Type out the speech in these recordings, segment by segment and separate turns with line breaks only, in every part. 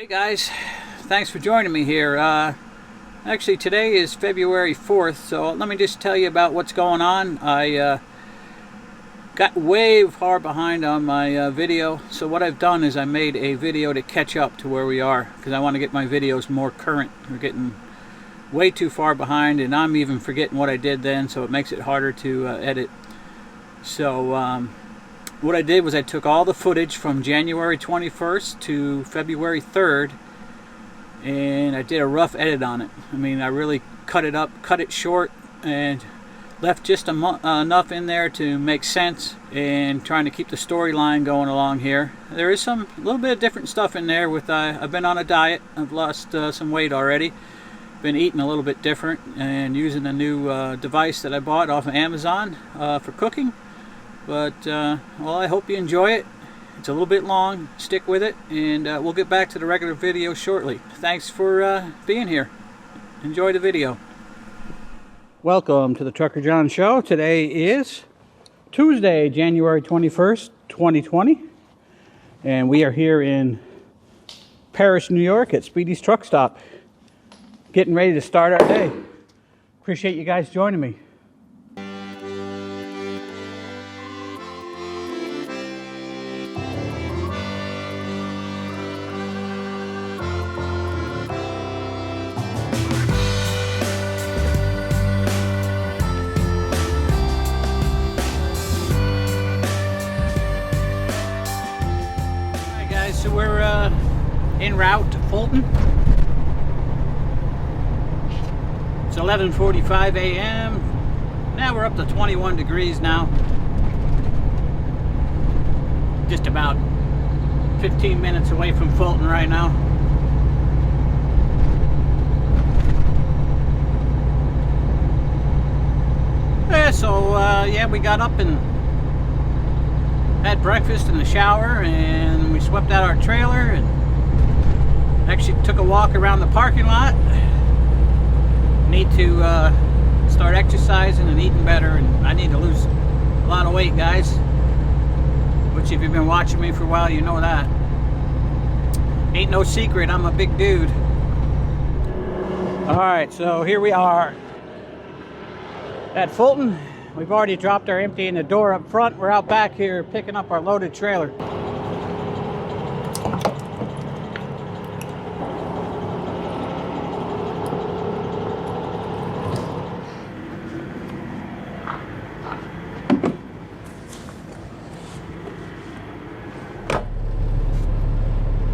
Hey guys, thanks for joining me here. Actually today is February 4th, so let me just tell you about what's going on. I got way far behind on my video, so what I've done is I made a video to catch up to where we are, because I want to get my videos more current. We're getting way too far behind, and I'm even forgetting what I did then, so it makes it harder to edit. So what I did was I took all the footage from January 21st to February 3rd and I did a rough edit on it. I mean, I really cut it up, cut it short, and left just enough in there to make sense and trying to keep the storyline going along here. There is a little bit of different stuff in there with I've been on a diet. I've lost some weight already. Been eating a little bit different and using a new device that I bought off of Amazon for cooking. But, well, I hope you enjoy it. It's a little bit long. Stick with it, and we'll get back to the regular video shortly. Thanks for being here. Enjoy the video. Welcome to the Trucker John Show. Today is Tuesday, January 21st, 2020. And we are here in Paris, New York at Speedy's Truck Stop. Getting ready to start our day. Appreciate you guys joining me. So we're en route to Fulton. It's 11:45 a.m. Now we're up to 21 degrees now. Just about 15 minutes away from Fulton right now. Yeah, so yeah, we got up and had breakfast in the shower, and we swept out our trailer and actually took a walk around the parking lot. Need to start exercising and eating better, and I need to lose a lot of weight, guys, which if you've been watching me for a while, you know that. Ain't no secret, I'm a big dude. Alright, so here we are at Fulton. We've already dropped our empty in the door up front. We're out back here picking up our loaded trailer.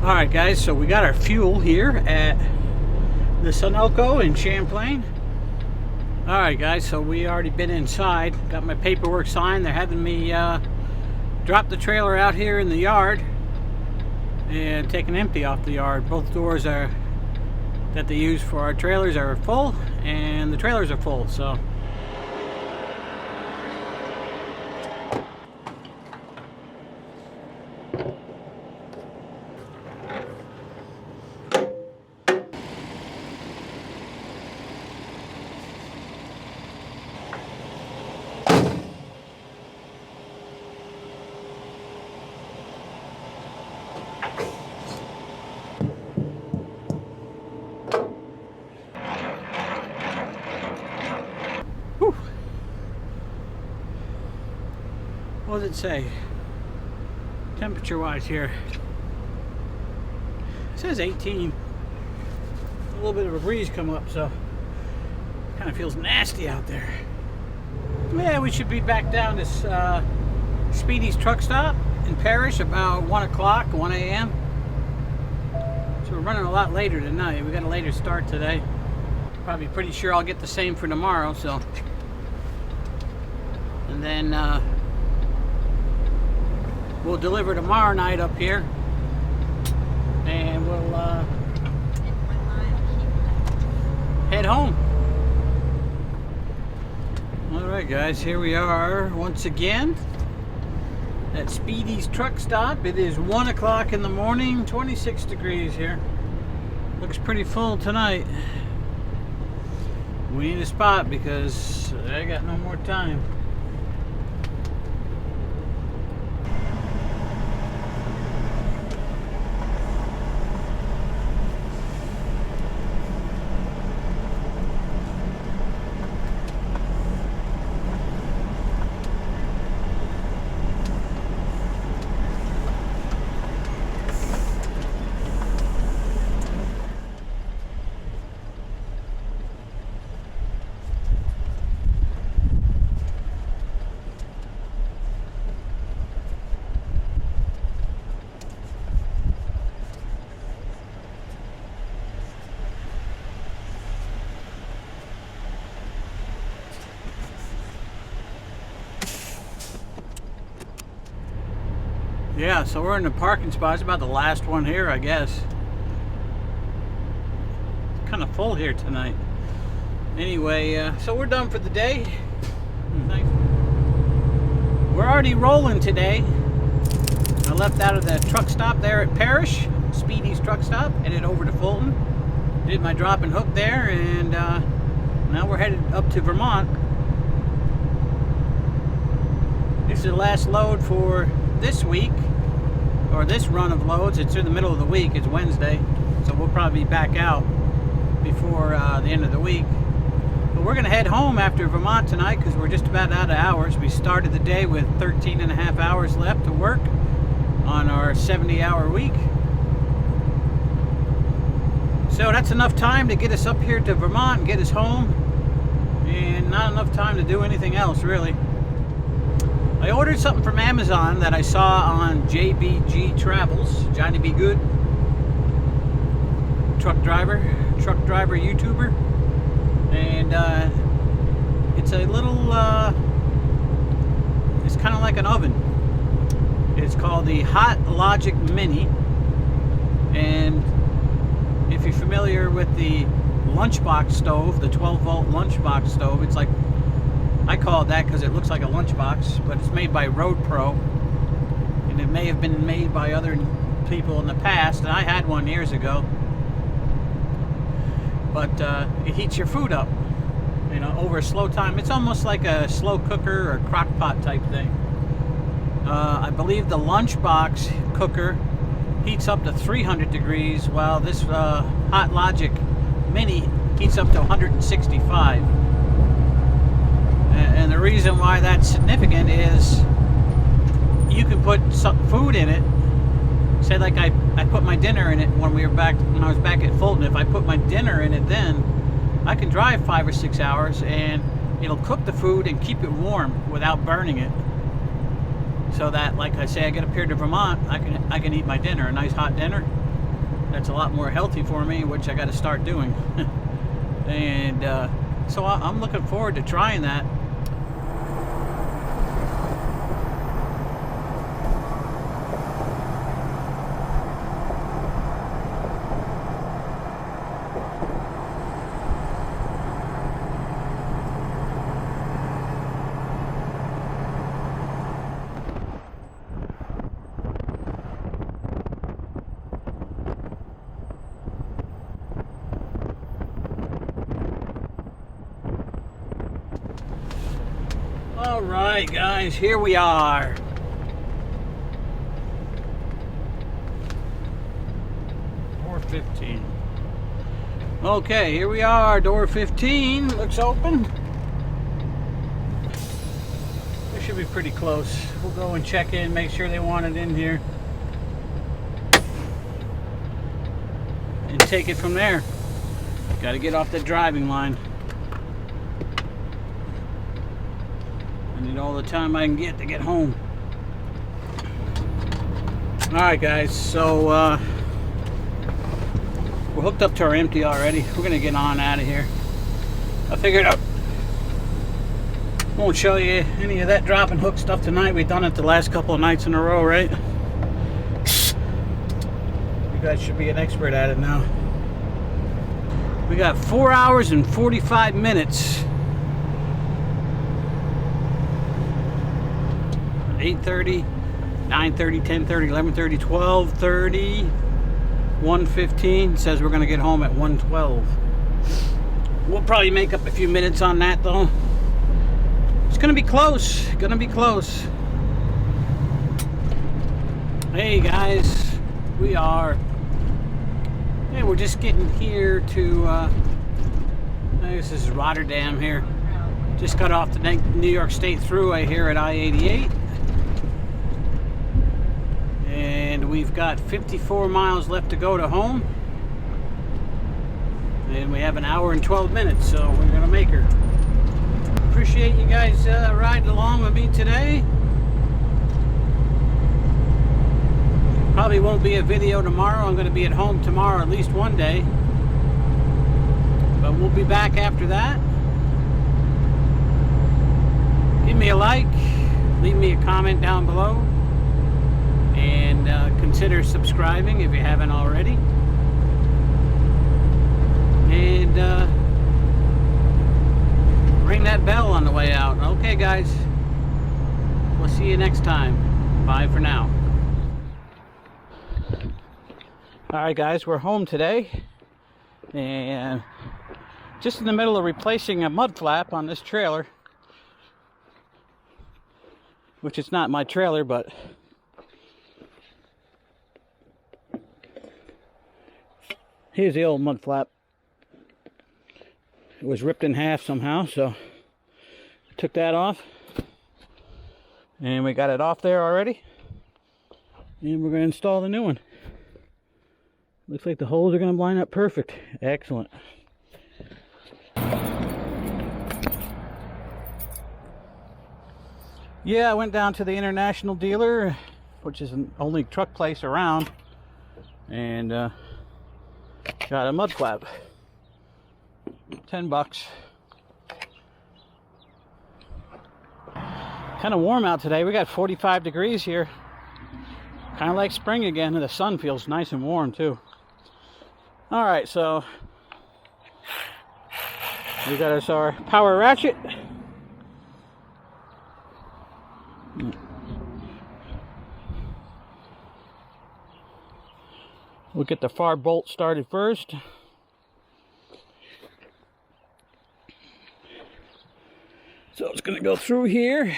Alright guys, so we got our fuel here at the Sunoco in Champlain. Alright guys, so we already been inside, got my paperwork signed. They're having me drop the trailer out here in the yard and take an empty off the yard. Both doors that they use for our trailers are full, and the trailers are full, so what does it say temperature wise here? It says 18. A little bit of a breeze come up, so kind of feels nasty out there. Yeah, we should be back down this Speedy's Truck Stop in Paris about 1 o'clock, 1 a.m. So we're running a lot later tonight. We got a later start today. Probably pretty sure I'll get the same for tomorrow, so. And then we'll deliver tomorrow night up here, and we'll head home. Alright guys, here we are once again at Speedy's Truck Stop. It is 1 o'clock in the morning, 26 degrees here. Looks pretty full tonight. We need a spot because I got no more time. Yeah, so we're in the parking spot. It's about the last one here, I guess. It's kind of full here tonight. Anyway, so we're done for the day. Thanks. We're already rolling today. I left out of the truck stop there at Parrish, Speedy's truck stop, headed over to Fulton. Did my drop and hook there, and now we're headed up to Vermont. This is the last load for this week, or this run of loads. It's in the middle of the week. It's Wednesday, so we'll probably be back out before the end of the week. But we're going to head home after Vermont tonight because we're just about out of hours. We started the day with 13 and a half hours left to work on our 70-hour week. So that's enough time to get us up here to Vermont and get us home, and not enough time to do anything else, really. I ordered something from Amazon that I saw on JBG Travels, Johnny B. Good, truck driver YouTuber, and it's a little, it's kind of like an oven. It's called the Hot Logic Mini, and if you're familiar with the lunchbox stove, the 12-volt lunchbox stove, it's like, I call it that because it looks like a lunchbox, but it's made by Road Pro, and it may have been made by other people in the past, and I had one years ago. But it heats your food up, you know, over a slow time. It's almost like a slow cooker or crock pot type thing. I believe the lunchbox cooker heats up to 300 degrees, while this Hot Logic Mini heats up to 165. And the reason why that's significant is you can put some food in it. Say like I put my dinner in it when I was back at Fulton. If I put my dinner in it, then I can drive 5 or 6 hours and it'll cook the food and keep it warm without burning it. So that, like I say, I get up here to Vermont, I can eat my dinner, a nice hot dinner. That's a lot more healthy for me, which I got to start doing. And so I'm looking forward to trying that. Alright guys, here we are. Door 15. Okay, here we are, door 15. Looks open. We should be pretty close. We'll go and check in, make sure they want it in here, and take it from there. Got to get off the driving line. I need all the time I can get to get home. Alright guys, so we're hooked up to our empty already. We're going to get on out of here. I figured I won't show you any of that drop and hook stuff tonight. We've done it the last couple of nights in a row, right? You guys should be an expert at it now. We got 4 hours and 45 minutes. 8:30, 9:30, 10:30, 11:30, 12:30, 1:15. Says we're going to get home at 1:12. We'll probably make up a few minutes on that though. It's going to be close. Going to be close. Hey guys, we're just getting here to I guess this is Rotterdam here. Just got off the New York State Thruway here at I-88. And we've got 54 miles left to go to home. And we have an hour and 12 minutes, so we're going to make her. Appreciate you guys riding along with me today. Probably won't be a video tomorrow. I'm going to be at home tomorrow at least one day. But we'll be back after that. Give me a like. Leave me a comment down below. And consider subscribing if you haven't already. And ring that bell on the way out. Okay, guys. We'll see you next time. Bye for now. Alright, guys. We're home today. And just in the middle of replacing a mud flap on this trailer. Which is not my trailer, but here's the old mud flap. It was ripped in half somehow, so I took that off. And we got it off there already. And we're going to install the new one. Looks like the holes are going to line up perfect. Excellent. Yeah, I went down to the International dealer, which is the only truck place around, and got a mud flap. $10. Kind of warm out today. We got 45 degrees here. Kind of like spring again, and the sun feels nice and warm too. All right, so we got us our power ratchet. We'll get the far bolt started first. So it's going to go through here.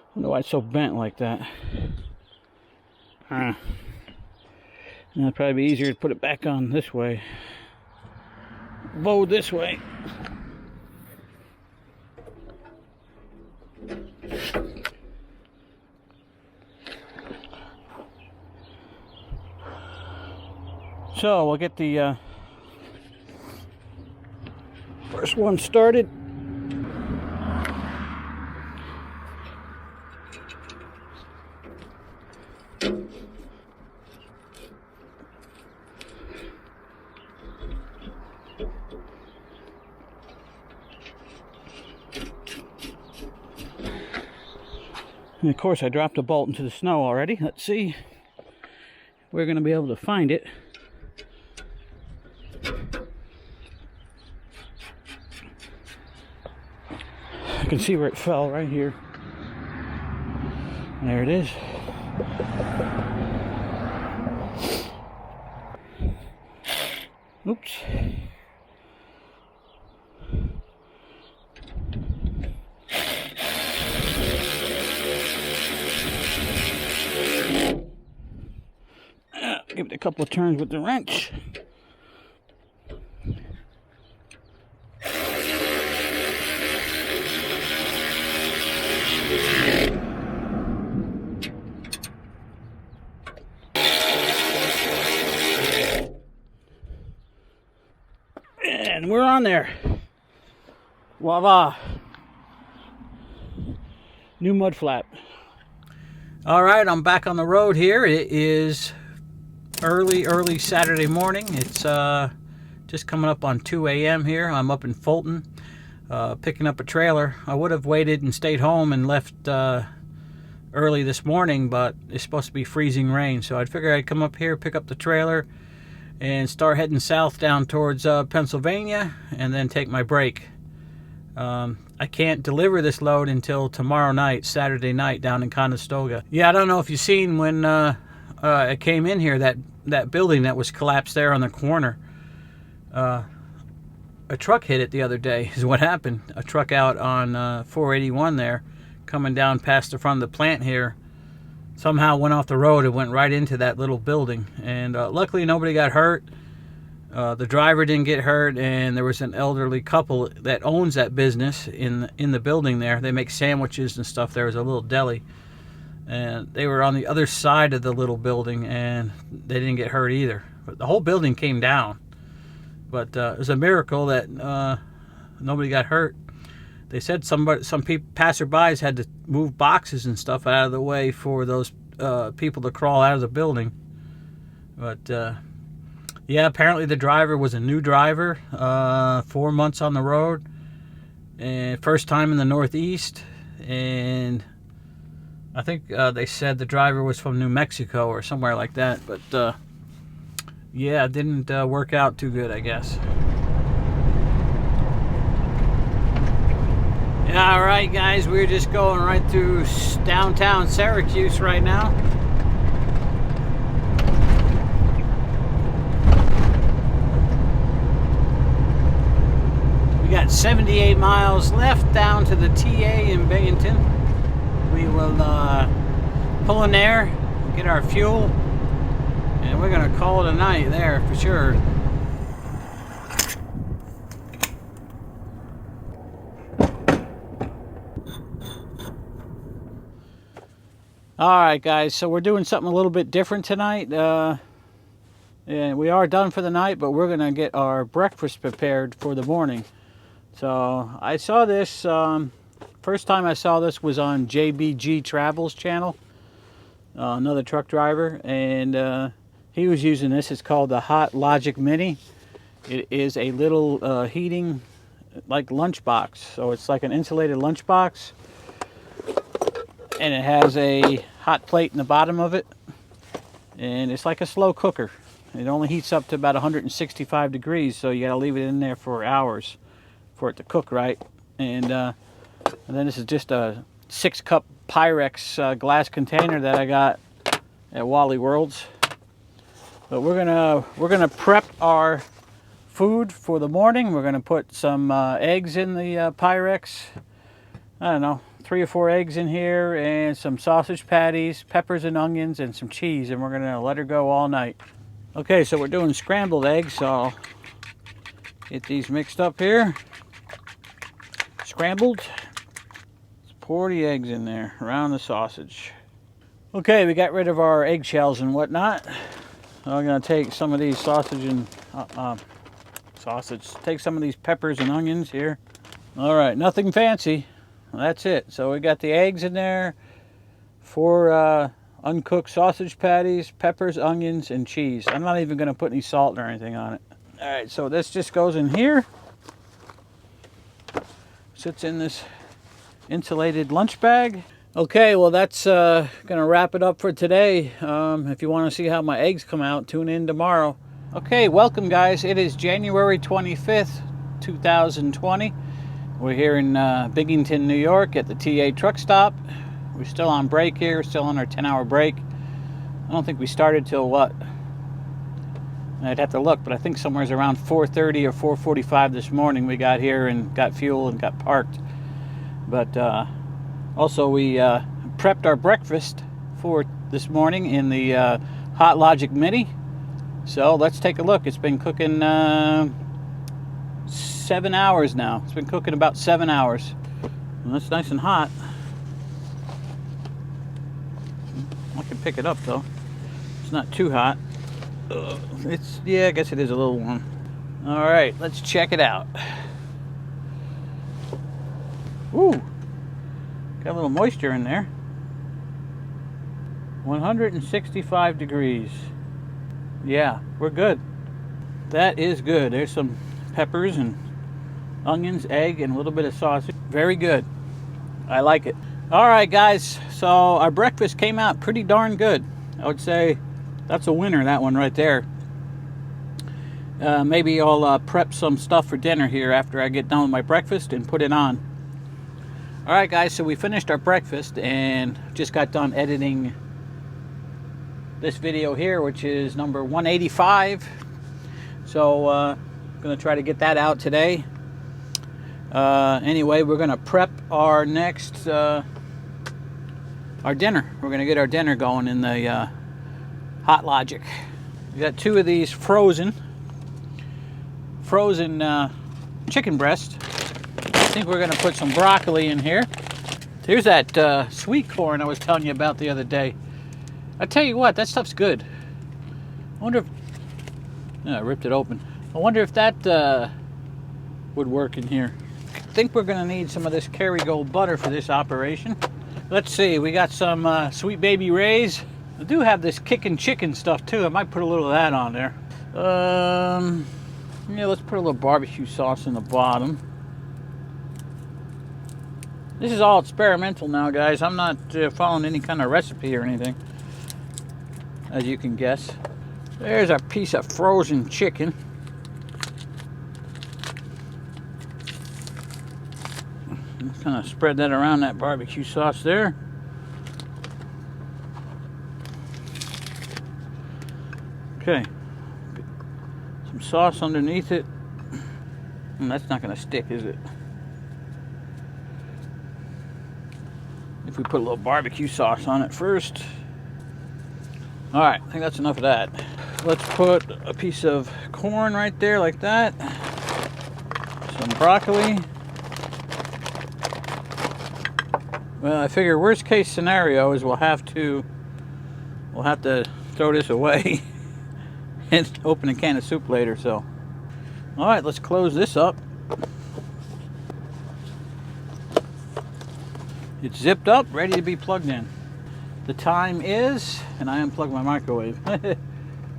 I wonder why it's so bent like that. Now it'd probably be easier to put it back on this way. Load this way. So we'll get the first one started. And of course I dropped a bolt into the snow already. Let's see if we're going to be able to find it. I can see where it fell right here. There it is. Oops. Give it a couple of turns with the wrench. And we're on there. Voila. New mud flap. All right, I'm back on the road here. It is early Saturday morning. It's just coming up on 2 a.m. here. I'm up in Fulton picking up a trailer. I would have waited and stayed home and left early this morning, but it's supposed to be freezing rain, so I figured I'd come up here, pick up the trailer, and start heading south down towards Pennsylvania, and then take my break. I can't deliver this load until tomorrow night, Saturday night, down in Conestoga. Yeah, I don't know if you've seen when I came in here, that building that was collapsed there on the corner. A truck hit it the other day is what happened. A truck out on 481 there, coming down past the front of the plant here, somehow went off the road and went right into that little building. And luckily nobody got hurt. The driver didn't get hurt, and there was an elderly couple that owns that business in the building there. They make sandwiches and stuff. There was a little deli, and they were on the other side of the little building, and they didn't get hurt either. But the whole building came down. But it was a miracle that nobody got hurt. They said some people, passerbys, had to move boxes and stuff out of the way for those people to crawl out of the building. But yeah, apparently the driver was a new driver, 4 months on the road, and first time in the Northeast, and I think they said the driver was from New Mexico or somewhere like that, but yeah, it didn't work out too good, I guess. Yeah, all right, guys, we're just going right through downtown Syracuse right now. We got 78 miles left down to the TA in Binghamton. We will pull in there, get our fuel, and we're gonna call it a night there for sure. Alright guys, so we're doing something a little bit different tonight. And we are done for the night, but we're gonna get our breakfast prepared for the morning. So I saw this, first time I saw this was on JBG Travels channel, another truck driver, and he was using this. It's called the Hot Logic Mini. It is a little heating like lunchbox. So it's like an insulated lunchbox, and it has a hot plate in the bottom of it, and it's like a slow cooker. It only heats up to about 165 degrees, so you gotta leave it in there for hours for it to cook right. And then this is just a 6-cup Pyrex glass container that I got at Wally Worlds. But we're gonna prep our food for the morning. We're gonna put some eggs in the Pyrex. I don't know, 3 or 4 eggs in here, and some sausage patties, peppers and onions, and some cheese, and we're gonna let her go all night. Okay, so we're doing scrambled eggs, so I'll get these mixed up here. Scrambled. Let's pour the eggs in there around the sausage. Okay, we got rid of our eggshells and whatnot. I'm gonna take some of these take some of these peppers and onions here. All right, nothing fancy. That's it. So we got the eggs in there, 4 uncooked sausage patties, peppers, onions, and cheese. I'm not even going to put any salt or anything on it. All right, so this just goes in here. Sits in this insulated lunch bag. Okay, well that's going to wrap it up for today. If you want to see how my eggs come out, tune in tomorrow. Okay, welcome guys. It is January 25th, 2020. We're here in Binghamton, New York at the TA truck stop. We're still on break here, still on our 10-hour break. I don't think we started till what? I'd have to look, but I think somewhere's around 4:30 or 4:45 this morning we got here and got fuel and got parked. But also we prepped our breakfast for this morning in the Hot Logic Mini. So let's take a look. It's been cooking 7 hours now. It's been cooking about 7 hours. And that's nice and hot. I can pick it up though. It's not too hot. Yeah, I guess it is a little warm. All right, let's check it out. Ooh, got a little moisture in there. 165 degrees. Yeah, we're good. That is good. There's some peppers and onions, egg, and a little bit of sausage. Very good. I like it. All right, guys. So our breakfast came out pretty darn good. I would say that's a winner, that one right there. Maybe I'll prep some stuff for dinner here after I get done with my breakfast and put it on. All right, guys. So we finished our breakfast and just got done editing this video here, which is number 185. So I'm gonna try to get that out today. Anyway, we're gonna prep our next our dinner. We're gonna get our dinner going in the Hot Logic. We got 2 of these frozen chicken breast. I think we're gonna put some broccoli in here. Here's that sweet corn I was telling you about the other day. I tell you what, that stuff's good. I wonder if I ripped it open. I wonder if that would work in here. I think we're gonna need some of this Kerrygold butter for this operation. Let's see, we got some Sweet Baby Ray's. I do have this kickin' chicken stuff too. I might put a little of that on there. Yeah, let's put a little barbecue sauce in the bottom. This is all experimental now, guys. I'm not following any kind of recipe or anything, as you can guess. There's a piece of frozen chicken. Just kind of spread that around that barbecue sauce there. Okay. Some sauce underneath it. And that's not going to stick, is it? If we put a little barbecue sauce on it first. Alright, I think that's enough of that. Let's put a piece of corn right there like that. Some broccoli. Well, I figure worst case scenario is we'll have to throw this away and open a can of soup later, so. Alright, let's close this up. It's zipped up, ready to be plugged in. The time is, and I unplugged my microwave.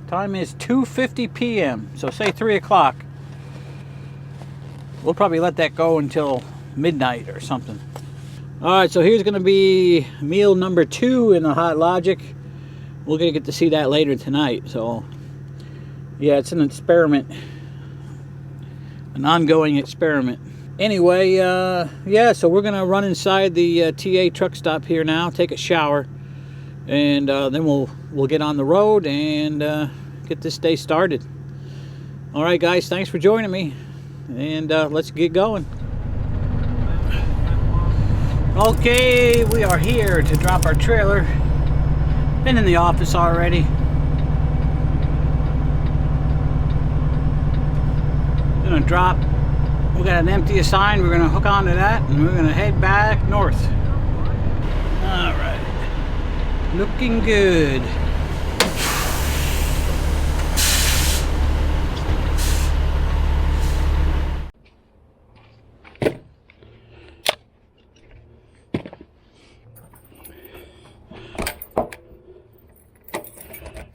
Time is 2:50 p.m. So say 3 o'clock. We'll probably let that go until midnight or something. Alright, so here's going to be meal number 2 in the Hot Logic. We're going to get to see that later tonight. So, yeah, it's an experiment. An ongoing experiment. Anyway, yeah, so we're going to run inside the TA truck stop here now, take a shower, and then we'll get on the road and get this day started. All right, guys, thanks for joining me, and let's get going. Okay, we are here to drop our trailer. Been in the office already. Gonna drop. We got an empty sign. We're gonna hook onto that, and we're gonna head back north. All right, looking good.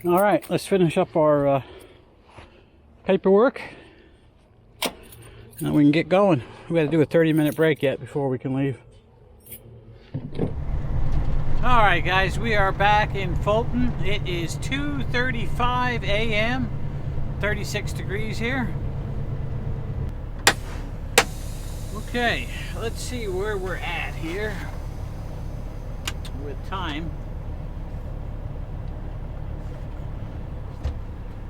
All right, let's finish up our paperwork. Now we can get going. We got to do a 30-minute break yet before we can leave. All right, guys, we are back in Fulton. It is 2:35 a.m. 36 degrees here. Okay, let's see where we're at here with time.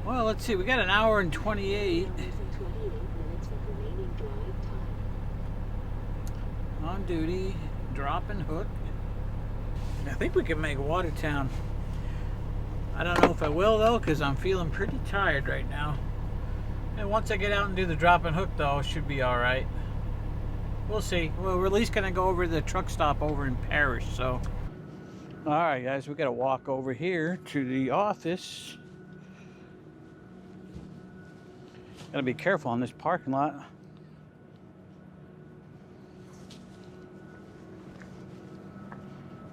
Well, let's see. We got an hour and 28. On duty, drop and hook. I think we can make Watertown. I don't know if I will though, because I'm feeling pretty tired right now. And once I get out and do the drop and hook though, it should be alright. We'll see. Well, we're at least going to go over to the truck stop over in Parrish, so. Alright guys, we got to walk over here to the office. Got to be careful on this parking lot.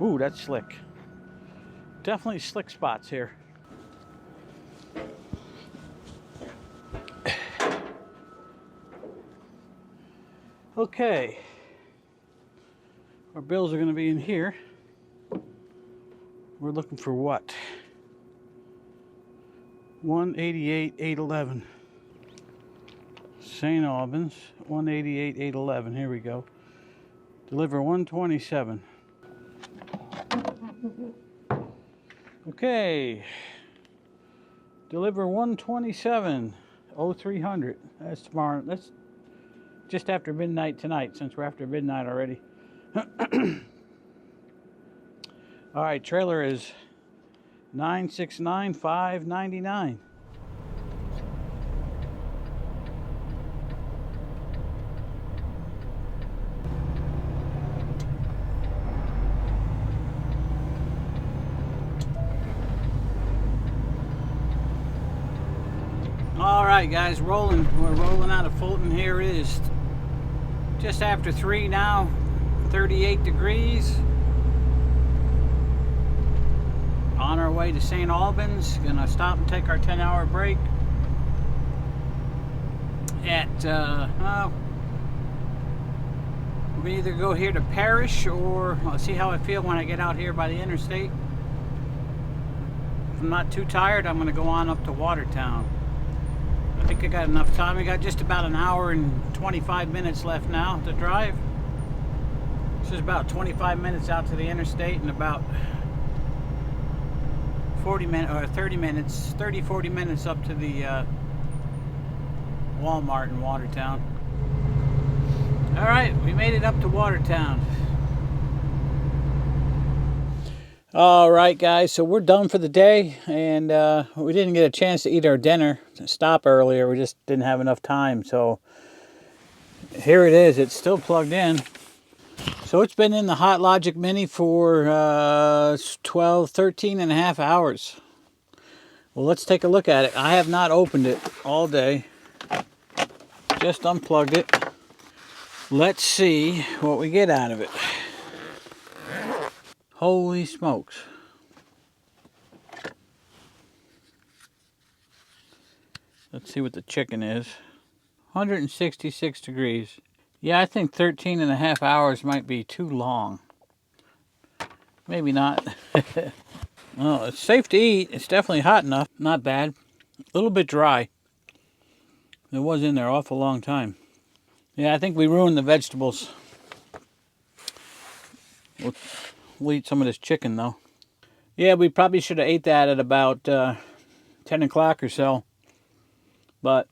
Ooh, that's slick. Definitely slick spots here. Okay. Our bills are going to be in here. We're looking for what? 188,811. St. Albans, 188,811. Here we go. Deliver 127. Okay, deliver 127, 0300. That's tomorrow. That's just after midnight tonight, since we're after midnight already. All right, trailer is 969,599. Alright guys, we're rolling out of Fulton. Here it is just after 3 now, 38 degrees. On our way to St. Albans. Gonna stop and take our 10-hour break at We either go here to Parrish, or I'll see how I feel when I get out here by the interstate. If I'm not too tired, I'm going to go on up to Watertown. I think I got enough time. I got just about an hour and 25 minutes left now to drive. This is about 25 minutes out to the interstate and about 40 minutes or 30 minutes, 40 minutes up to the Walmart in Watertown. All right, we made it up to Watertown. All right, guys, so we're done for the day, and we didn't get a chance to eat our dinner, stop earlier. We just didn't have enough time, so here it is. It's still plugged in. So it's been in the Hot Logic Mini for 13 and a half hours. Well, let's take a look at it. I have not opened it all day. Just unplugged it. Let's see what we get out of it. Holy smokes. Let's see what the chicken is. 166 degrees. Yeah, I think 13 and a half hours might be too long. Maybe not. Well, it's safe to eat. It's definitely hot enough. Not bad. A little bit dry. It was in there awful long time. Yeah, I think we ruined the vegetables. We'll eat some of this chicken, though. Yeah, we probably should have ate that at about 10 o'clock or so. But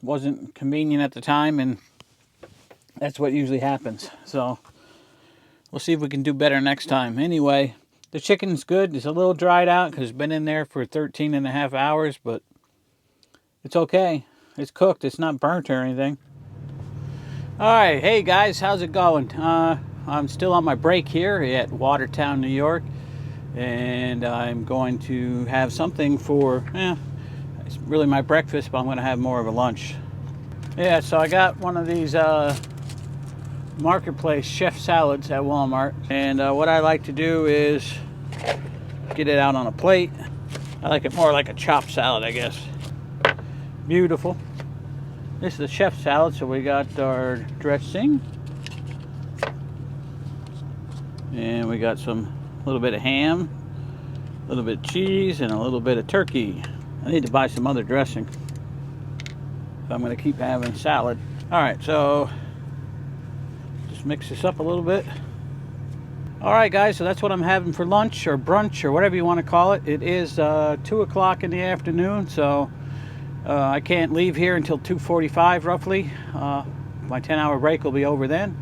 wasn't convenient at the time, and that's what usually happens. So we'll see if we can do better next time. Anyway, the chicken's good. It's a little dried out because it's been in there for 13 and a half hours, but it's okay. It's cooked. It's not burnt or anything. All right, hey guys, how's it going? I'm still on my break here at Watertown, New York, and I'm going to have something for, it's really my breakfast, but I'm going to have more of a lunch. Yeah, so I got one of these Marketplace chef salads at Walmart, and what I like to do is get it out on a plate. I like it more like a chopped salad, I guess. Beautiful. This is the chef salad, so we got our dressing. And we got a little bit of ham, a little bit of cheese, and a little bit of turkey. I need to buy some other dressing if I'm going to keep having salad. All right, so just mix this up a little bit. All right, guys, so that's what I'm having for lunch or brunch or whatever you want to call it. It is 2 o'clock in the afternoon, so I can't leave here until 2:45 roughly. My 10-hour break will be over then,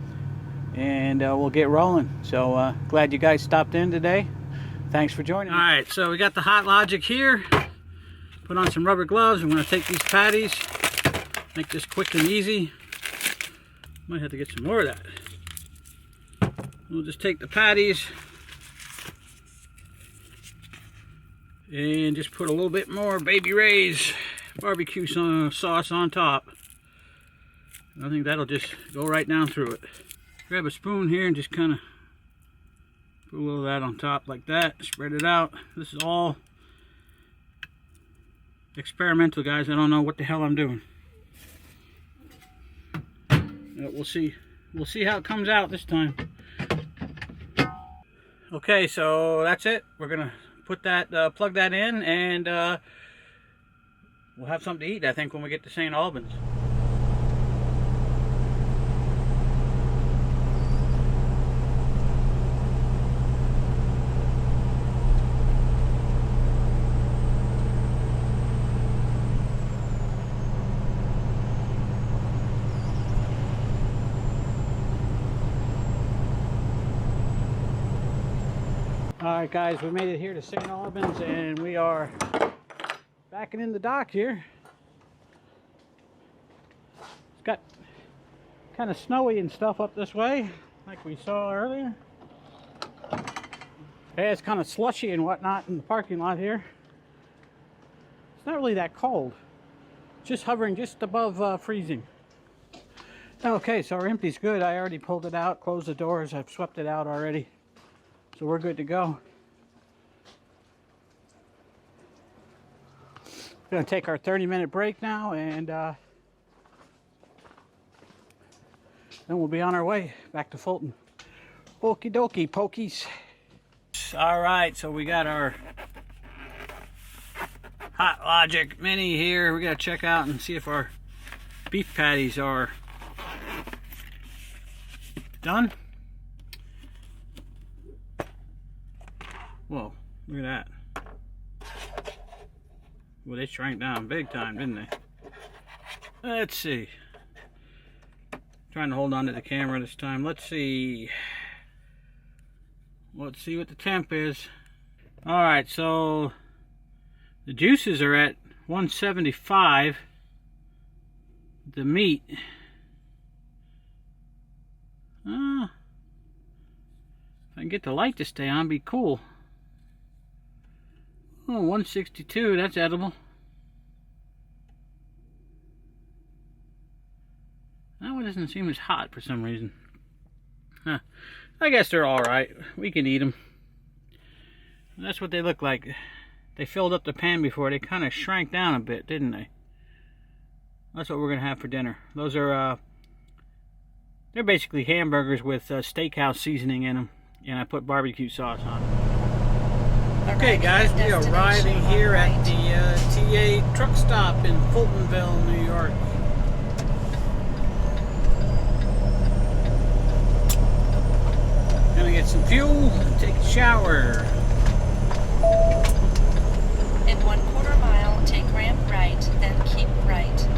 and we'll get rolling. So glad you guys stopped in today. Thanks for joining me. All right, so we got the Hot Logic here. Put on some rubber gloves. I'm going to take these patties, make this quick and easy. Might have to get some more of that. We'll just take the patties and just put a little bit more Baby Ray's barbecue sauce on top. I think that'll just go right down through it. Grab a spoon here and just kind of put a little of that on top like that. Spread it out. This is all experimental, guys. I don't know what the hell I'm doing. We'll see. We'll see how it comes out this time. Okay, so that's it. We're gonna put that, plug that in, and we'll have something to eat, I think, when we get to St. Albans. Alright guys, we made it here to St. Albans, and we are backing in the dock here. It's got kind of snowy and stuff up this way, like we saw earlier. Yeah, it's kind of slushy and whatnot in the parking lot here. It's not really that cold. Just hovering just above freezing. Okay, so our empty's good. I already pulled it out, closed the doors, I've swept it out already. So we're good to go. We're going to take our 30-minute break now, and Then we'll be on our way back to Fulton. Okie dokie, pokies. All right, so we got our Hot Logic Mini here. We gotta check out and see if our beef patties are done. Whoa, look at that. Well, they shrank down big time, didn't they? Let's see. Trying to hold on to the camera this time. Let's see. Let's see what the temp is. Alright, so the juices are at 175. The meat. If I can get the light to stay on, be cool. Oh, 162, that's edible. That one doesn't seem as hot for some reason. Huh. I guess they're alright. We can eat them. That's what they look like. They filled up the pan before. They kind of shrank down a bit, didn't they? That's what we're going to have for dinner. Those are, they're basically hamburgers with steakhouse seasoning in them. And I put barbecue sauce on them. Okay guys, we are arriving here at the TA truck stop in Fultonville, New York. Gonna get some fuel and take a shower.
In 1/4 mile, take ramp right, then keep right.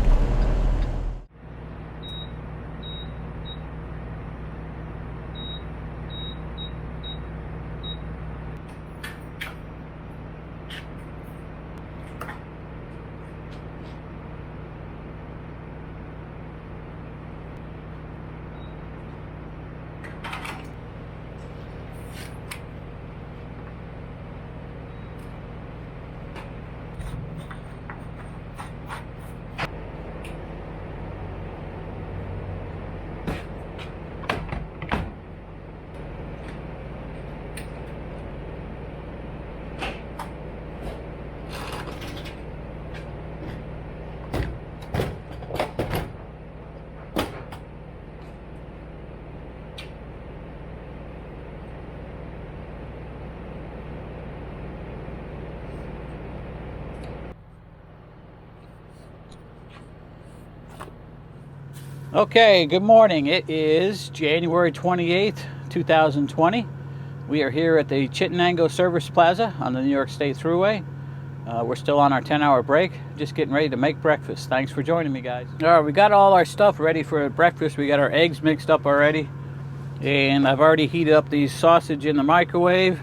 Okay, good morning. It is January 28th, 2020. We are here at the Chittenango Service Plaza on the New York State Thruway. We're still on our 10-hour break, just getting ready to make breakfast. Thanks for joining me, guys. All right, we got all our stuff ready for breakfast. We got our eggs mixed up already, and I've already heated up these sausage in the microwave.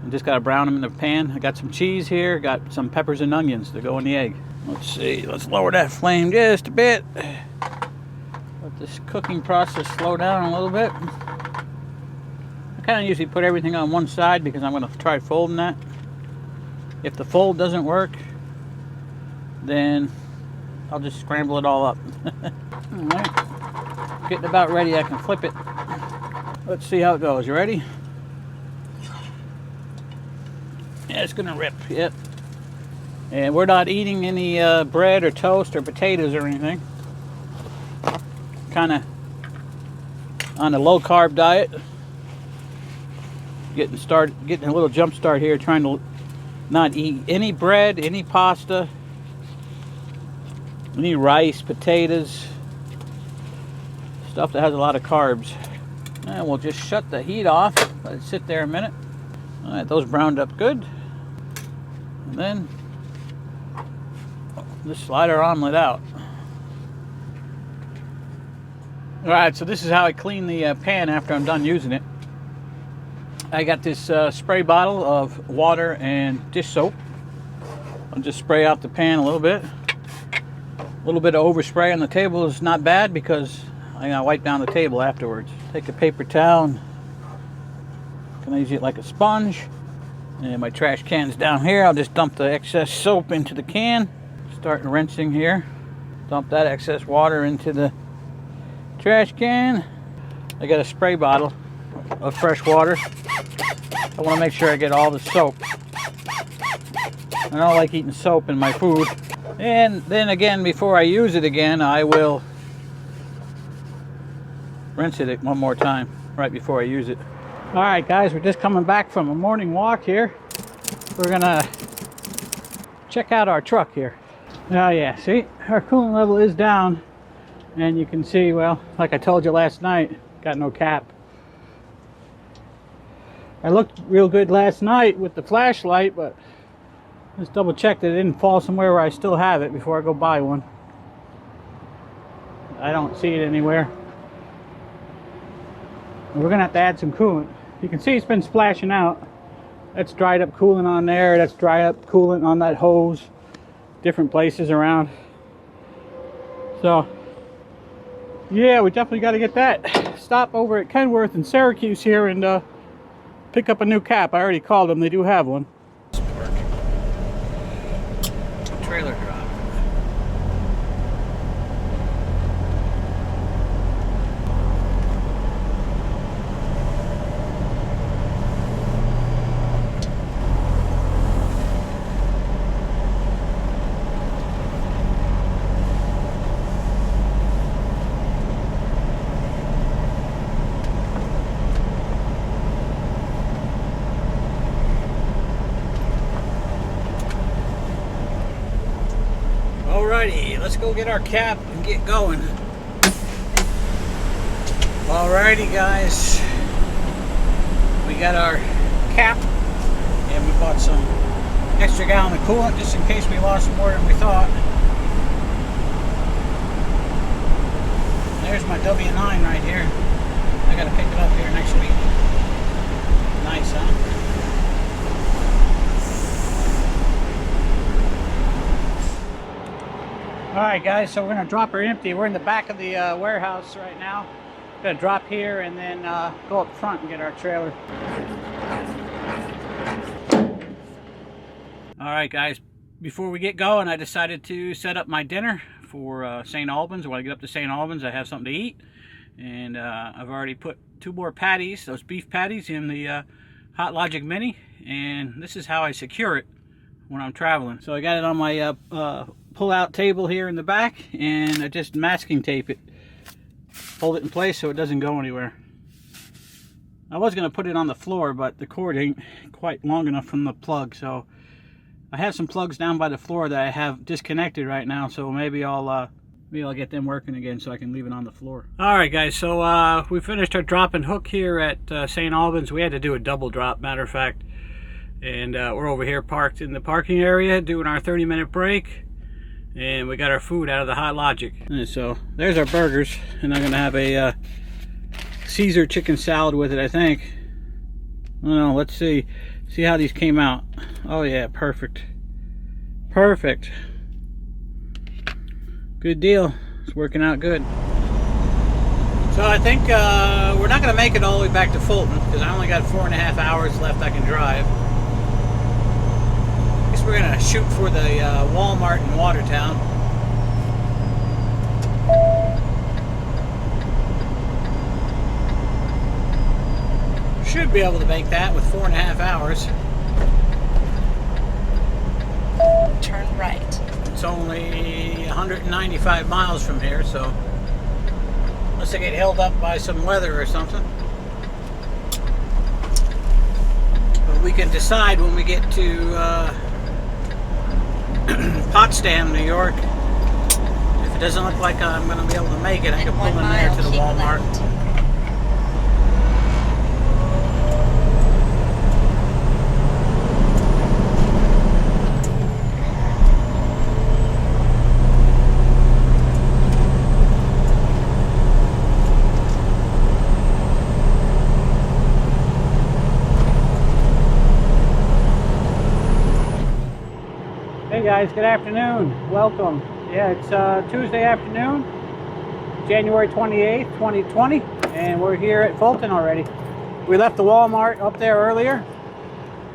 I just got to brown them in the pan. I got some cheese here, got some peppers and onions to go in the egg. Let's see, let's lower that flame just a bit. Let this cooking process slow down a little bit. I kind of usually put everything on one side because I'm going to try folding that. If the fold doesn't work, then I'll just scramble it all up. Alright, getting about ready, I can flip it. Let's see how it goes. You ready? Yeah, it's going to rip, yep. And we're not eating any bread or toast or potatoes or anything. Kind of on a low carb diet. Getting a little jump start here, trying to not eat any bread, any pasta, any rice, potatoes, stuff that has a lot of carbs. And we'll just shut the heat off, let it sit there a minute. All right, those browned up good. And then just slide our omelet out. Alright, so this is how I clean the pan after I'm done using it. I got this spray bottle of water and dish soap. I'll just spray out the pan a little bit. A little bit of overspray on the table is not bad because I gotta wipe down the table afterwards. Take a paper towel and can use it like a sponge. And my trash can's down here. I'll just dump the excess soap into the can. Start rinsing here. Dump that excess water into the trash can. I got a spray bottle of fresh water. I want to make sure I get all the soap. I don't like eating soap in my food. And then again, before I use it again, I will rinse it one more time right before I use it. All right, guys, we're just coming back from a morning walk here. We're gonna check out our truck here. Oh yeah, see, our coolant level is down, and you can see, well, like I told you last night, got no cap. I looked real good last night with the flashlight, but let's double check that it didn't fall somewhere where I still have it before I go buy one. I don't see it anywhere. We're gonna have to add some coolant. You can see it's been splashing out. That's dried up coolant on there. That's dried up coolant on that hose. Different places around. So, yeah, we definitely got to get that. Stop over at Kenworth and Syracuse here and pick up a new cap. I already called them. They do have one. Trailer drop. Alrighty, let's go get our cap and get going. Alrighty, guys, we got our cap and we bought some extra gallon of coolant just in case we lost more than we thought. There's my W9 right here. I gotta pick it up here next week. Nice, huh? Alright, guys, so we're going to drop her empty. We're in the back of the warehouse right now. Going to drop here and then go up front and get our trailer. Alright, guys, before we get going, I decided to set up my dinner for St. Albans. When I get up to St. Albans, I have something to eat. And I've already put 2 more patties, those beef patties, in the Hot Logic Mini. And this is how I secure it when I'm traveling. So I got it on my pull-out table here in the back, and I just masking tape it, hold it in place so it doesn't go anywhere. I was going to put it on the floor, but the cord ain't quite long enough from the plug, so I have some plugs down by the floor that I have disconnected right now, so maybe I'll get them working again so I can leave it on the floor. Alright, guys, so we finished our drop and hook here at St. Albans. We had to do a double drop, matter of fact, and we're over here parked in the parking area doing our 30-minute break. And we got our food out of the Hot Logic. And so there's our burgers, and I'm gonna have a Caesar chicken salad with it, I think. I don't know, let's see how these came out. Oh yeah, perfect, perfect, good deal. It's working out good. So I think we're not gonna make it all the way back to Fulton because I only got 4.5 hours left I can drive. We're gonna shoot for the Walmart in Watertown. Should be able to make that with 4.5 hours.
Turn right.
It's only 195 miles from here, so unless I get held up by some weather or something. But we can decide when we get to Potsdam, New York. If it doesn't look like I'm going to be able to make it, I can pull in there to the Walmart. Hey guys, good afternoon. Welcome. Yeah, it's Tuesday afternoon, January 28th, 2020, and we're here at Fulton already. We left the Walmart up there earlier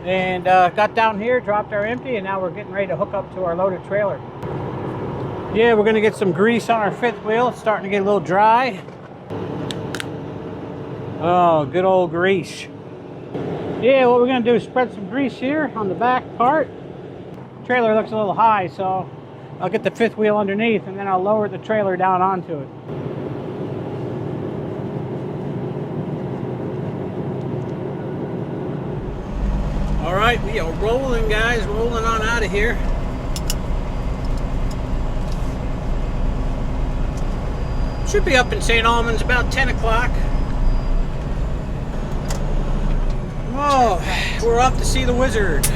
and got down here, dropped our empty, and now we're getting ready to hook up to our loaded trailer. Yeah, we're going to get some grease on our fifth wheel. It's starting to get a little dry. Oh, good old grease. Yeah, what we're going to do is spread some grease here on the back part. Trailer looks a little high, so I'll get the fifth wheel underneath and then I'll lower the trailer down onto it. Alright, we are rolling, guys, rolling on out of here. Should be up in St. Albans about 10 o'clock. Oh, we're off to see the wizard.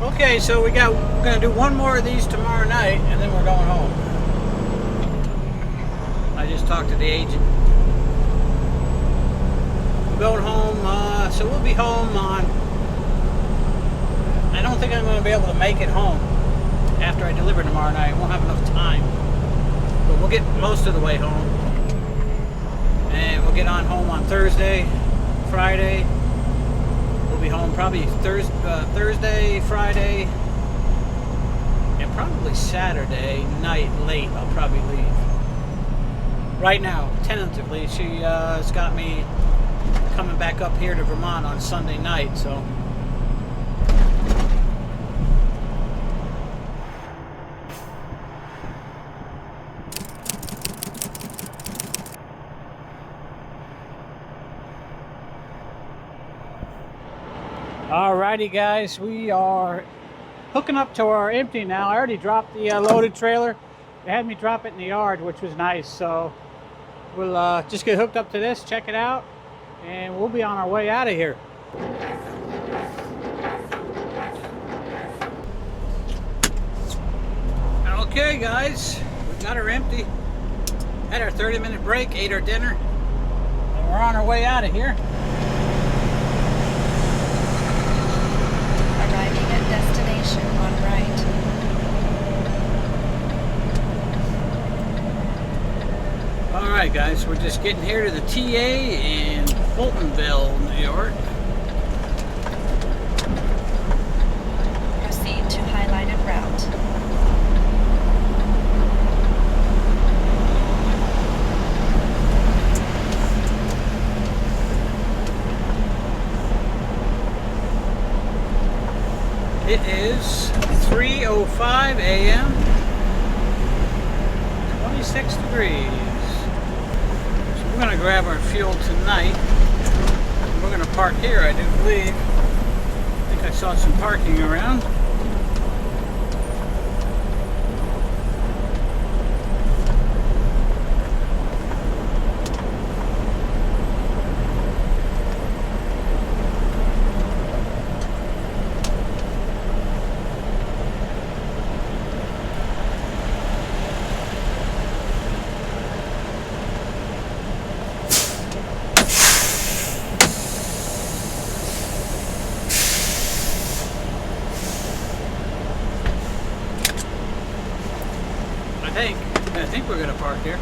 Okay, so we're gonna do one more of these tomorrow night, and then we're going home. I just talked to the agent. We're going home, so we'll be home on... I don't think I'm going to be able to make it home after I deliver tomorrow night. I won't have enough time. But we'll get most of the way home. And we'll get on home on Thursday, Friday. We'll be home probably Thursday, Friday, and probably Saturday night late. I'll probably leave. Right now, tentatively, she has got me coming back up here to Vermont on Sunday night, so. Alrighty, guys, we are hooking up to our empty now. I already dropped the loaded trailer. They had me drop it in the yard, which was nice, so we'll just get hooked up to this, check it out, and we'll be on our way out of here. Okay, guys, we got her empty. Had our 30-minute break, ate our dinner, and we're on our way out of here.
Arriving at destination on right.
Alright, guys, we're just getting here to the TA in Fultonville, New York.
Proceed to highlighted route.
It is 3:05 a.m. 26 degrees. So we're going to grab our fuel tonight. We're going to park here, I do believe. I think I saw some parking around. I think we're going to park here.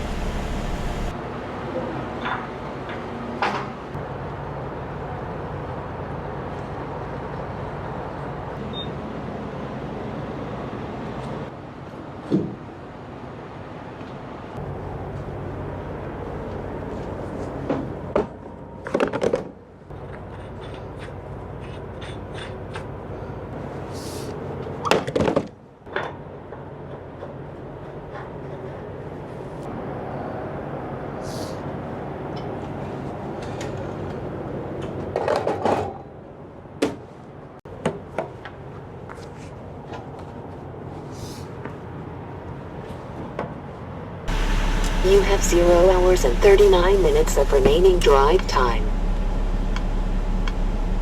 You have 0 hours and 39 minutes of remaining drive time.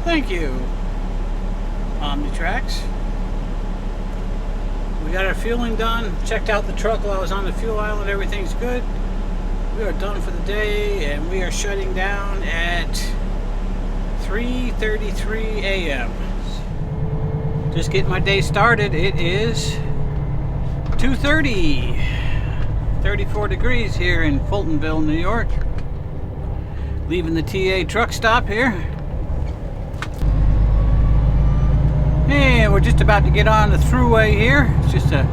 Thank you, Omnitrax. We got our fueling done. Checked out the truck while I was on the fuel island. Everything's good. We are done for the day, and we are shutting down at 3:33 a.m. Just getting my day started. It is 2:30. 34 degrees here in Fultonville, New York. Leaving the TA truck stop here. And we're just about to get on the thruway here. It's just a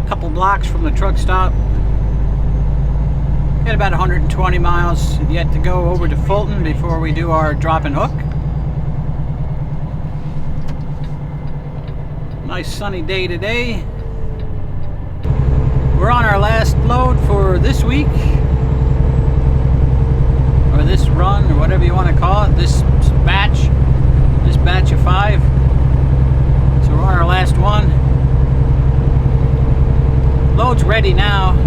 couple blocks from the truck stop. Got about 120 miles yet to go over to Fulton before we do our drop and hook. Nice sunny day today. We're on our last load for this week, or this run, or whatever you want to call it, this batch. batch of 5. So we're on our last one. Load's ready now.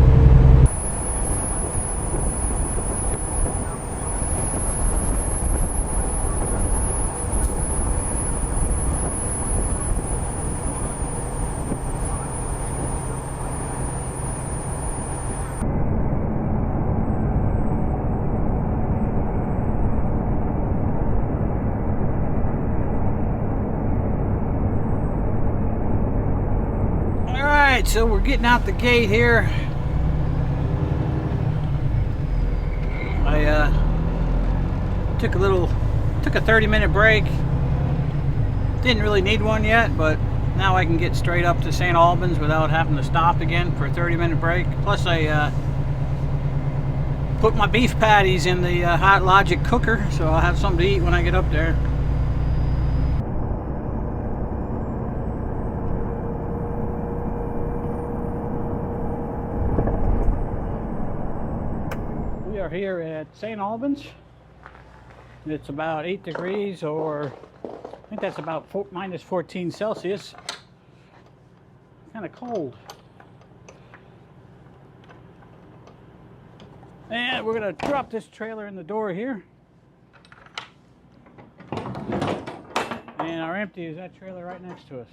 Alright, so we're getting out the gate here. I took a 30-minute break. Didn't really need one yet, but now I can get straight up to St. Albans without having to stop again for a 30-minute break. Plus I put my beef patties in the Hot Logic cooker, so I'll have something to eat when I get up there. We are here at St. Albans. It's about 8 degrees, or I think that's about minus 14 Celsius. Kind of cold. And we're gonna drop this trailer in the door here. And our empty is that trailer right next to us.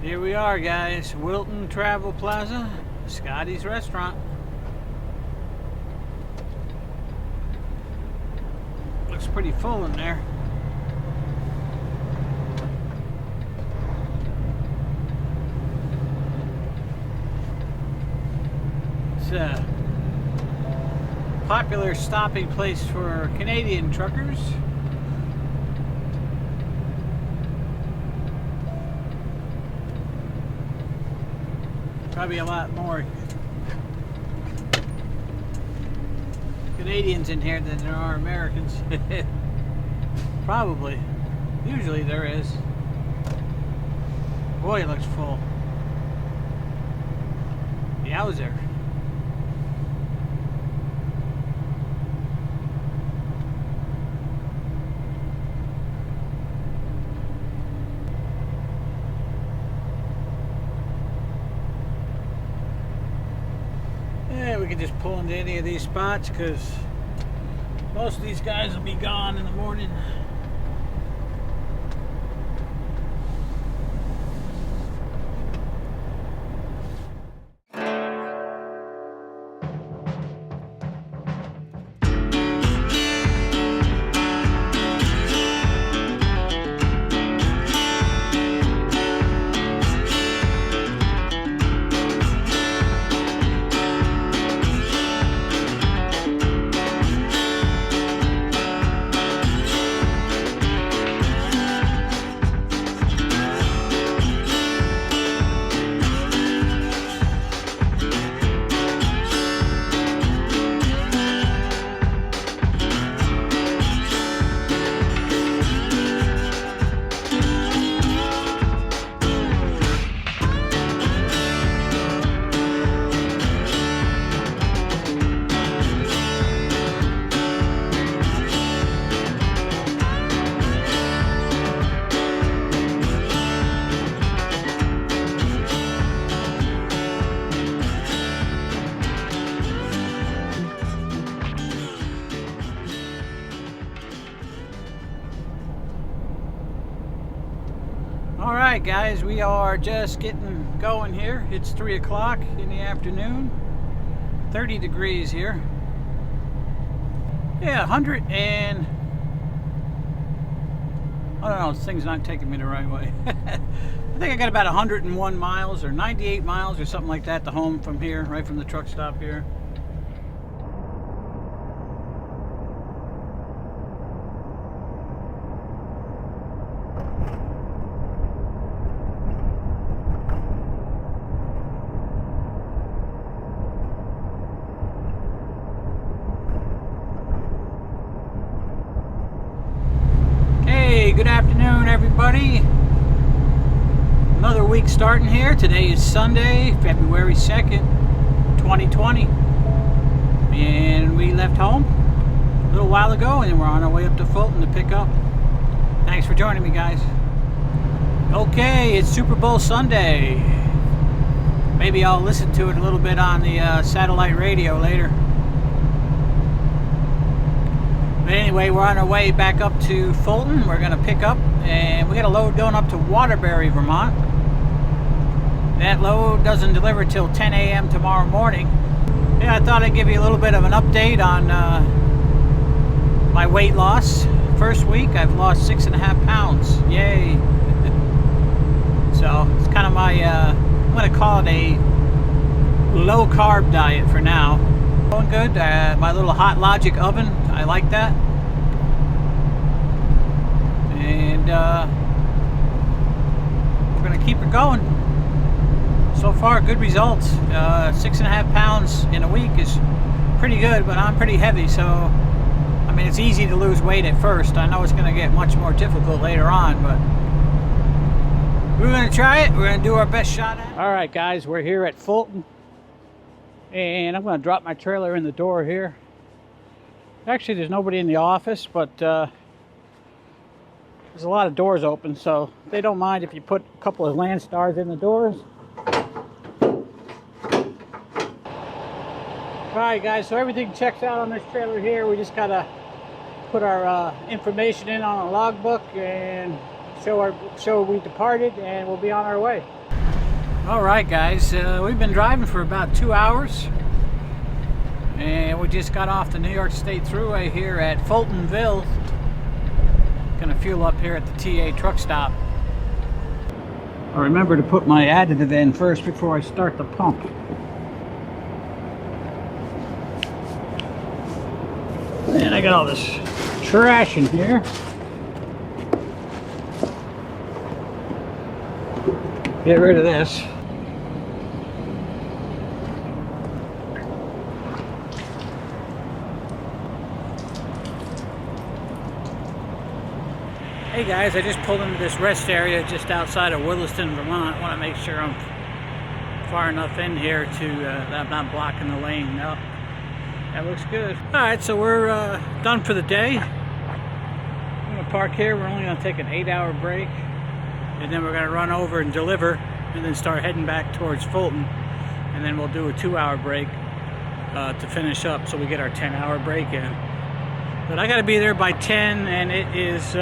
Here we are, guys. Wilton Travel Plaza, Scotty's Restaurant. Looks pretty full in there. It's a popular stopping place for Canadian truckers. Probably a lot more Canadians in here than there are Americans. Probably. Usually there is. Boy, it looks full. Yowzer. We can just pull into any of these spots because most of these guys will be gone in the morning. Alright guys, we are just getting going here. It's 3 o'clock in the afternoon. 30 degrees here. Yeah, 100 I don't know, this thing's not taking me the right way. I think I got about 101 miles or 98 miles or something like that to home from here, right from the truck stop here. Hey, good afternoon, everybody. Another week starting here. Today is Sunday, February 2nd, 2020. And we left home a little while ago, and we're on our way up to Fulton to pick up. Thanks for joining me, guys. Okay, it's Super Bowl Sunday. Maybe I'll listen to it a little bit on the satellite radio later. But anyway, we're on our way back up to Fulton. We're going to pick up, and we got a load going up to Waterbury, Vermont. That load doesn't deliver till 10 a.m. tomorrow morning. Yeah, I thought I'd give you a little bit of an update on my weight loss. First week, I've lost 6.5 pounds. Yay! So it's kind of my, I'm going to call it a low carb diet for now. Going good. My little Hot Logic oven, I like that. And we're going to keep it going. So far, good results. 6.5 pounds in a week is pretty good, but I'm pretty heavy, so I mean, it's easy to lose weight at first. I know it's going to get much more difficult later on, but we're going to try it. We're going to do our best shot at it. All right, guys, we're here at Fulton. And I'm going to drop my trailer in the door here. Actually, there's nobody in the office, but there's a lot of doors open, so they don't mind if you put a couple of land stars in the doors. Alright guys, so everything checks out on this trailer here. We just got to put our information in on a logbook and show we departed, and we'll be on our way. Alright guys, we've been driving for about 2 hours, and we just got off the New York State Thruway here at Fultonville. Gonna fuel up here at the TA truck stop. I remember to put my additive in first before I start the pump. And I got all this trash in here. Get rid of this. Hey guys, I just pulled into this rest area just outside of Williston, Vermont. I want to make sure I'm far enough in here to that I'm not blocking the lane. No, that looks good. Alright, so we're done for the day. I'm going to park here. We're only going to take an 8-hour break, and then we're going to run over and deliver, and then start heading back towards Fulton, and then we'll do a 2-hour break to finish up, so we get our 10-hour break in. But I got to be there by 10, and it is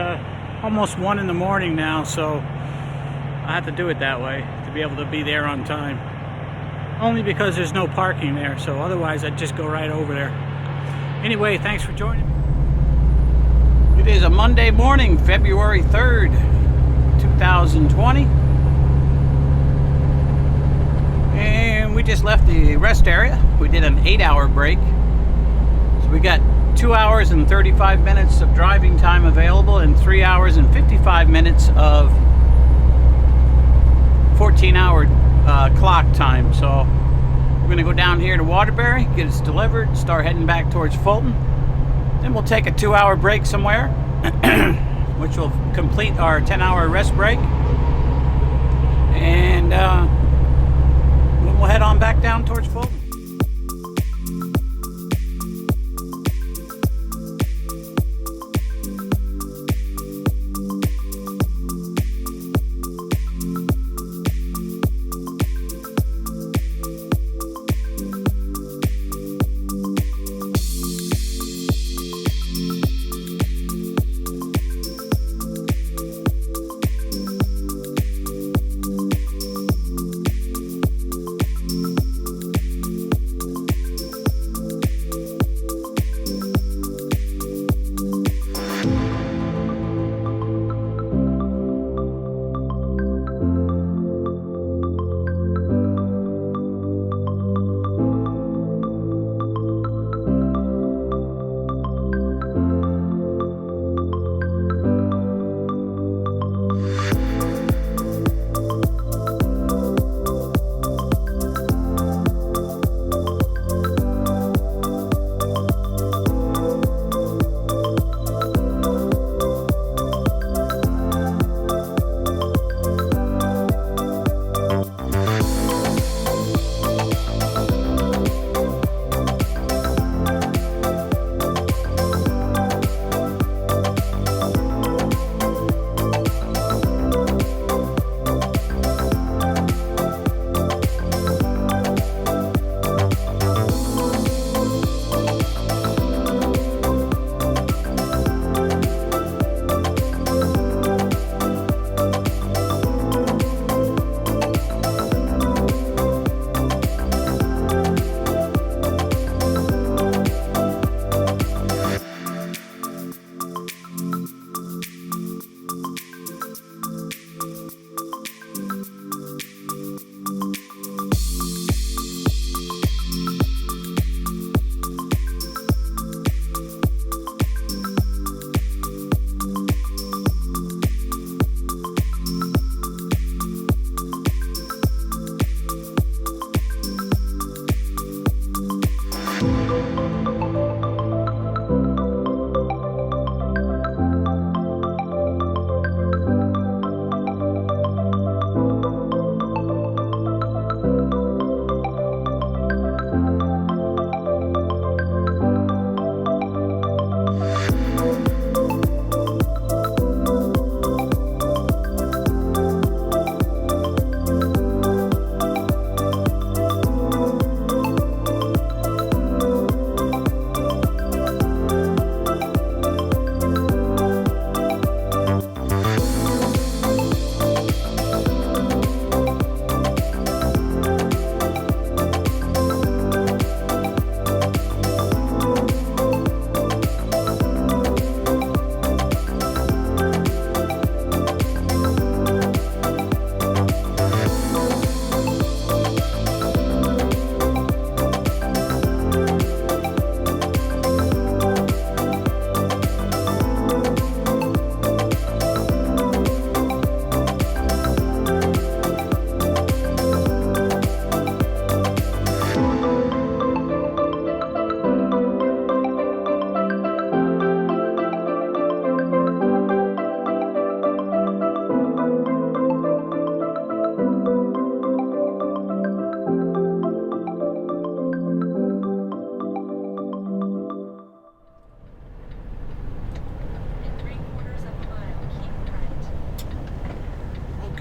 almost 1 in the morning now, so I have to do it that way to be able to be there on time. Only because there's no parking there, so otherwise I'd just go right over there. Anyway, thanks for joining me. It is a Monday morning, February 3rd, 2020. And we just left the rest area. We did an 8-hour break. So we got 2 hours and 35 minutes of driving time available, and 3 hours and 55 minutes of 14-hour clock time. So we're going to go down here to Waterbury, get us delivered, start heading back towards Fulton. Then we'll take a 2-hour break somewhere, which will complete our 10-hour rest break. And then we'll head on back down towards Fulton.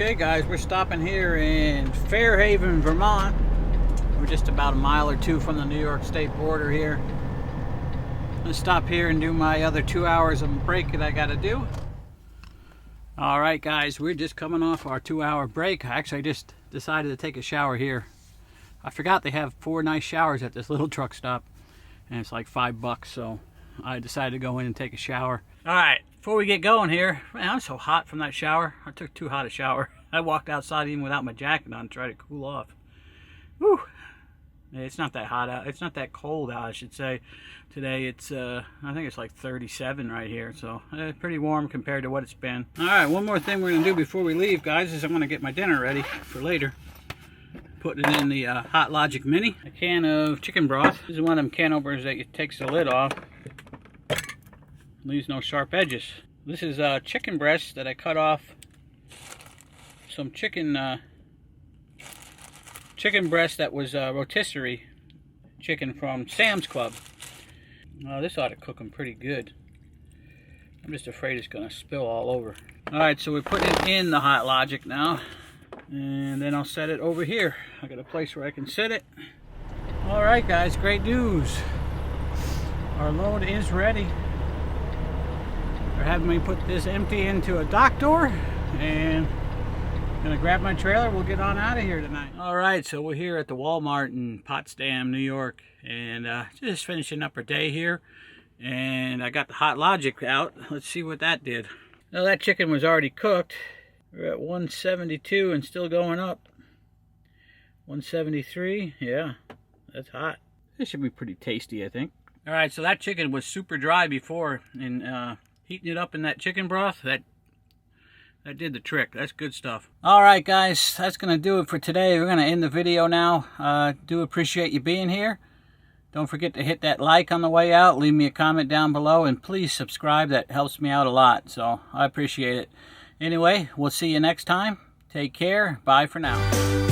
Okay guys, we're stopping here in Fairhaven, Vermont. We're just about a mile or two from the New York State border here. Let's stop here and do my other 2 hours of break that I gotta do. All right guys, we're just coming off our 2-hour break. Actually, I just decided to take a shower here. I forgot they have 4 nice showers at this little truck stop, and it's like $5, so I decided to go in and take a shower. All right, before we get going here, man, I'm so hot from that shower. I took too hot a shower. I walked outside even without my jacket on to try to cool off. Whew. It's not that hot out. It's not that cold out, I should say. Today it's, I think it's like 37 right here, so pretty warm compared to what it's been. All right, one more thing we're gonna do before we leave, guys, is I'm gonna get my dinner ready for later. Putting it in the Hot Logic Mini. A can of chicken broth. This is one of them can openers that takes the lid off. Leaves no sharp edges. This is chicken breast that I cut off some chicken breast that was rotisserie chicken from Sam's Club. This ought to cook them pretty good. I'm just afraid it's gonna spill all over. All right, so we're putting it in the Hot Logic now, and then I'll set it over here. I got a place where I can set it. All right, guys, great news. Our load is ready. They're having me put this empty into a dock door, and gonna grab my trailer. We'll get on out of here tonight. All right, so we're here at the Walmart in Potsdam, New York, and just finishing up our day here. And I got the Hot Logic out. Let's see what that did. Now that chicken was already cooked. We're at 172 and still going up. 173, yeah, that's hot. This should be pretty tasty, I think. All right, so that chicken was super dry before, and heating it up in that chicken broth, that did the trick. That's good stuff. All right, guys, that's gonna do it for today. We're gonna end the video now. Do appreciate you being here. Don't forget to hit that like on the way out. Leave me a comment down below, and please subscribe. That helps me out a lot, so I appreciate it. Anyway, we'll see you next time. Take care. Bye for now.